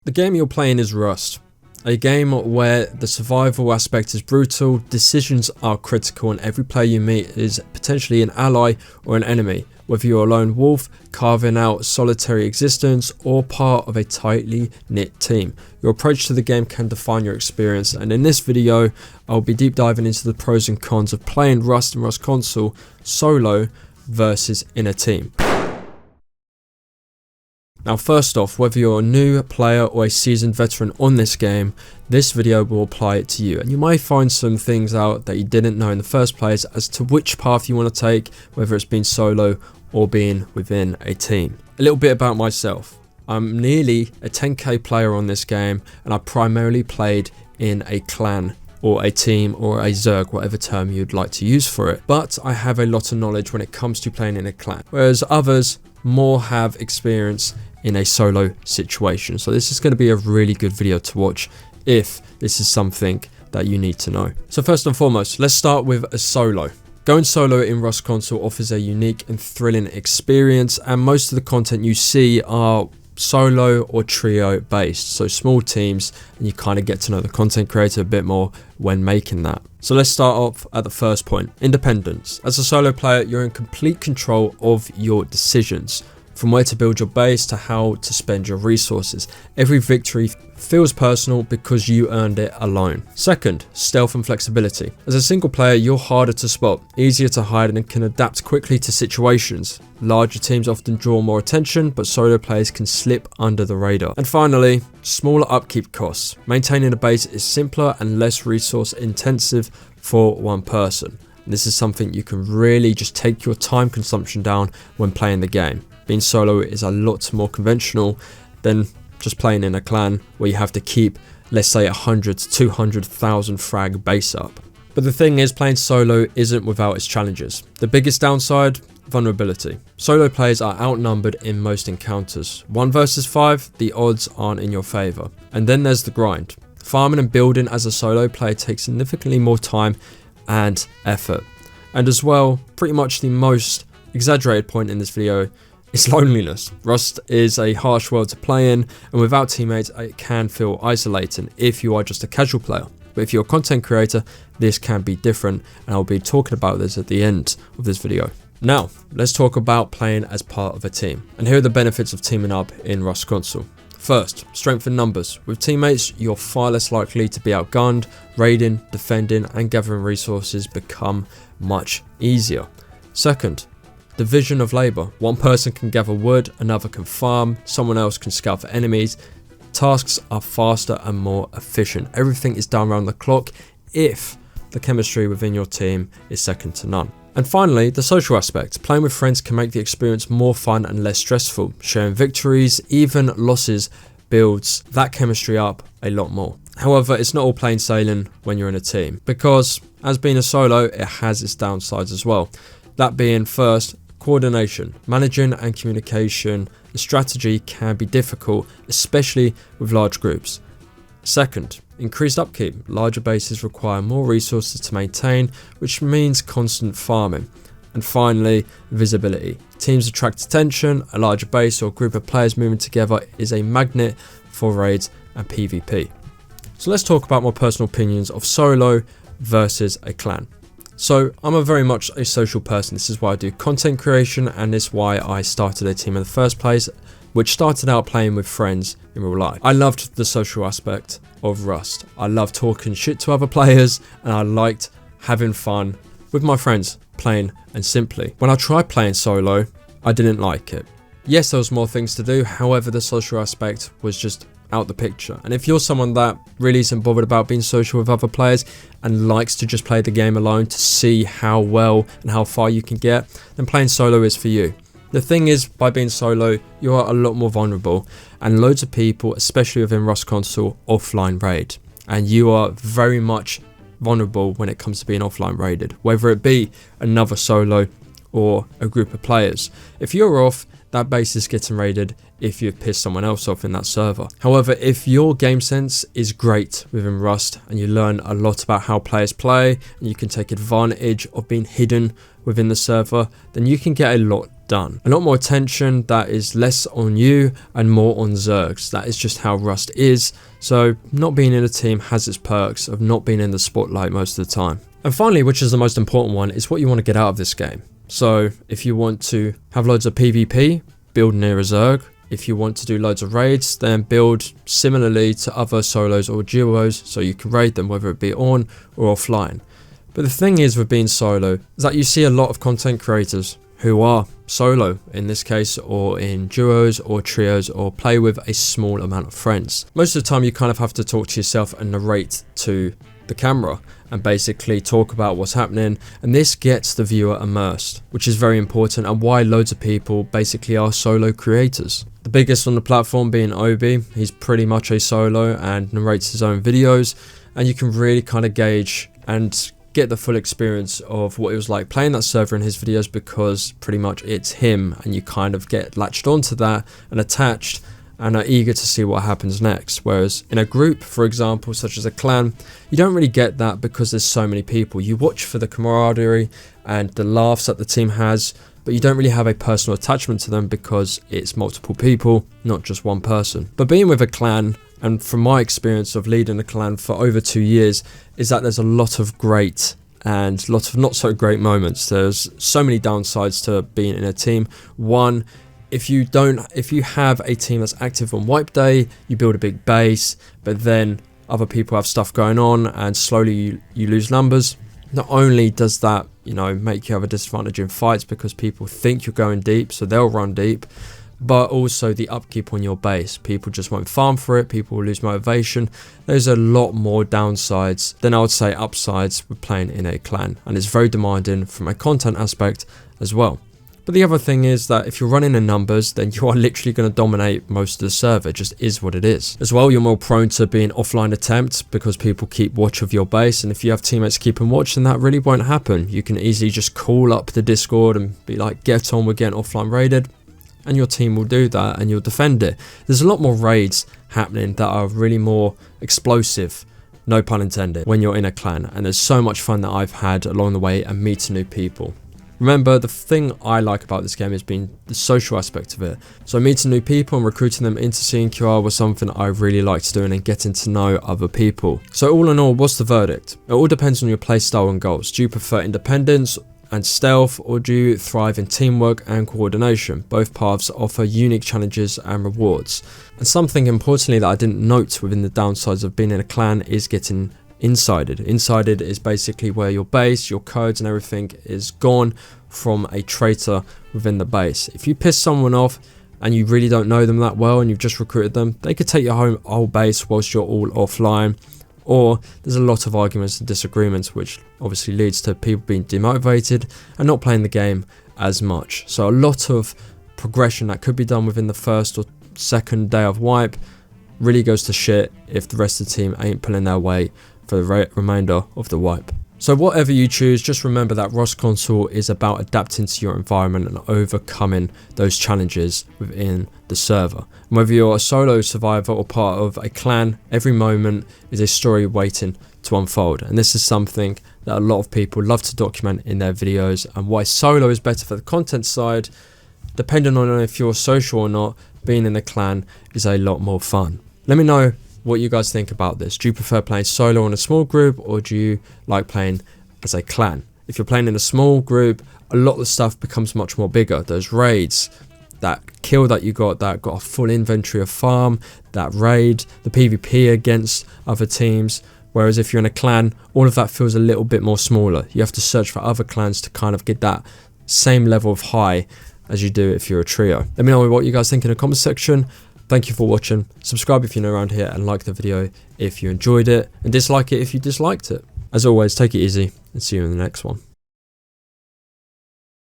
The game you're playing is Rust, a game where the survival aspect is brutal, decisions are critical, and every player you meet is potentially an ally or an enemy, whether you're a lone wolf carving out solitary existence or part of a tightly knit team. Your approach to the game can define your experience, and in this video I'll be deep diving into the pros and cons of playing Rust and Rust console solo versus in a team. Now first off, whether you're a new player or a seasoned veteran on this game, this video will apply it to you, and you might find some things out that you didn't know in the first place as to which path you want to take, whether it's being solo or being within a team. A little bit about myself. I'm nearly a 10k player on this game, and I primarily played in a clan or a team or a Zerg, whatever term you'd like to use for it. But I have a lot of knowledge when it comes to playing in a clan, whereas others more have experience in a solo situation. So this is going to be a really good video to watch if this is something that you need to know. So first and foremost, let's start with a solo. Going solo in Rust console offers a unique and thrilling experience, and most of the content you see are solo or trio based, so small teams, and you kind of get to know the content creator a bit more when making that. So let's start off at the first point, independence. As a solo player, you're in complete control of your decisions, from where to build your base to how to spend your resources. Every victory feels personal because you earned it alone. Second, stealth and flexibility. As a single player, you're harder to spot, easier to hide, and can adapt quickly to situations. Larger teams often draw more attention, but solo players can slip under the radar. And finally, smaller upkeep costs. Maintaining a base is simpler and less resource intensive for one person. And this is something you can really just take your time consumption down when playing the game. Being solo is a lot more conventional than just playing in a clan where you have to keep, let's say, 100 to 200,000 frag base up. But the thing is, playing solo isn't without its challenges. The biggest downside, vulnerability. Solo players are outnumbered in most encounters. 1 versus 5, the odds aren't in your favour. And then there's the grind. Farming and building as a solo player takes significantly more time and effort. And as well, pretty much the most exaggerated point in this video is loneliness. Rust is a harsh world to play in, and without teammates it can feel isolating if you are just a casual player. But if you're a content creator, this can be different, and I'll be talking about this at the end of this video. Now, let's talk about playing as part of a team, and here are the benefits of teaming up in Rust console. First, strength in numbers. With teammates, you're far less likely to be outgunned. Raiding, defending, and gathering resources become much easier. Second, division of labor. One person can gather wood, another can farm, someone else can scout for enemies. Tasks are faster and more efficient. Everything is done around the clock if the chemistry within your team is second to none. And finally, the social aspect. Playing with friends can make the experience more fun and less stressful. Sharing victories, even losses, builds that chemistry up a lot more. However, it's not all plain sailing when you're in a team, because as being a solo, it has its downsides as well. That being, first, coordination. Managing and communication and strategy can be difficult, especially with large groups. Second, increased upkeep. Larger bases require more resources to maintain, which means constant farming. And finally, visibility. Teams attract attention. A larger base or group of players moving together is a magnet for raids and PvP. So let's talk about my personal opinions of solo versus a clan. So I'm very much a social person. This is why I do content creation, and this is why I started a team in the first place, which started out playing with friends in real life. I loved the social aspect of Rust. I loved talking shit to other players, and I liked having fun with my friends, plain and simply. When I tried playing solo, I didn't like it. Yes, there was more things to do, however the social aspect was just out the picture. And if you're someone that really isn't bothered about being social with other players and likes to just play the game alone to see how well and how far you can get, then playing solo is for you. The thing is, by being solo, you are a lot more vulnerable, and loads of people, especially within Rust console, offline raid, and you are very much vulnerable when it comes to being offline raided, whether it be another solo or a group of players. If you're off, that base is getting raided if you've pissed someone else off in that server. However, if your game sense is great within Rust and you learn a lot about how players play and you can take advantage of being hidden within the server, then you can get a lot done. A lot more attention that is less on you and more on Zergs. That is just how Rust is. So not being in a team has its perks of not being in the spotlight most of the time. And finally, which is the most important one, is what you want to get out of this game. So if you want to have loads of PvP, build near a Zerg. If you want to do loads of raids, then build similarly to other solos or duos so you can raid them, whether it be on or offline. But the thing is with being solo is that you see a lot of content creators who are solo in this case, or in duos or trios, or play with a small amount of friends. Most of the time you kind of have to talk to yourself and narrate to the camera and basically talk about what's happening, and this gets the viewer immersed, which is very important and why loads of people basically are solo creators. The biggest on the platform being Obi, he's pretty much a solo and narrates his own videos, and you can really kind of gauge and get the full experience of what it was like playing that server in his videos, because pretty much it's him and you kind of get latched onto that and attached and are eager to see what happens next. Whereas in a group, for example, such as a clan, you don't really get that because there's so many people. You watch for the camaraderie and the laughs that the team has, but you don't really have a personal attachment to them because it's multiple people, not just one person. But being with a clan, and from my experience of leading a clan for over 2 years, is that there's a lot of great and lots of not so great moments. There's so many downsides to being in a team. One, if you have a team that's active on wipe day, you build a big base, but then other people have stuff going on and slowly you lose numbers. Not only does that, make you have a disadvantage in fights because people think you're going deep, so they'll run deep, but also the upkeep on your base. People just won't farm for it, people will lose motivation. There's a lot more downsides than I would say upsides with playing in a clan, and it's very demanding from a content aspect as well. But the other thing is that if you're running in numbers, then you are literally going to dominate most of the server. It just is what it is. As well, you're more prone to being offline attempts because people keep watch of your base, and if you have teammates keeping watch, then that really won't happen. You can easily just call up the Discord and be like, get on, we're getting offline raided, and your team will do that and you'll defend it. There's a lot more raids happening that are really more explosive, no pun intended, when you're in a clan, and there's so much fun that I've had along the way and meeting new people. Remember, the thing I like about this game is being the social aspect of it. So meeting new people and recruiting them into CNQR was something I really liked doing, and getting to know other people. So all in all, what's the verdict? It all depends on your playstyle and goals. Do you prefer independence and stealth, or do you thrive in teamwork and coordination? Both paths offer unique challenges and rewards. And something importantly that I didn't note within the downsides of being in a clan is getting insided. Insided is basically where your base, your codes and everything is gone from a traitor within the base. If you piss someone off and you really don't know them that well and you've just recruited them, they could take your whole base whilst you're all offline. Or there's a lot of arguments and disagreements, which obviously leads to people being demotivated and not playing the game as much. So a lot of progression that could be done within the first or second day of wipe really goes to shit if the rest of the team ain't pulling their weight for the remainder of the wipe. So whatever you choose, just remember that Rust Console is about adapting to your environment and overcoming those challenges within the server. And whether you're a solo survivor or part of a clan, every moment is a story waiting to unfold. And this is something that a lot of people love to document in their videos, and why solo is better for the content side. Depending on if you're social or not, being in a clan is a lot more fun. Let me know what you guys think about this. Do you prefer playing solo in a small group, or do you like playing as a clan? If you're playing in a small group, a lot of the stuff becomes much more bigger. Those raids, that kill that you got a full inventory of farm, that raid, the PvP against other teams. Whereas if you're in a clan, all of that feels a little bit more smaller. You have to search for other clans to kind of get that same level of high as you do if you're a trio. Let me know what you guys think in the comment section. Thank you for watching. Subscribe if you're new around here, and like the video if you enjoyed it, and dislike it if you disliked it. As always, take it easy and see you in the next one.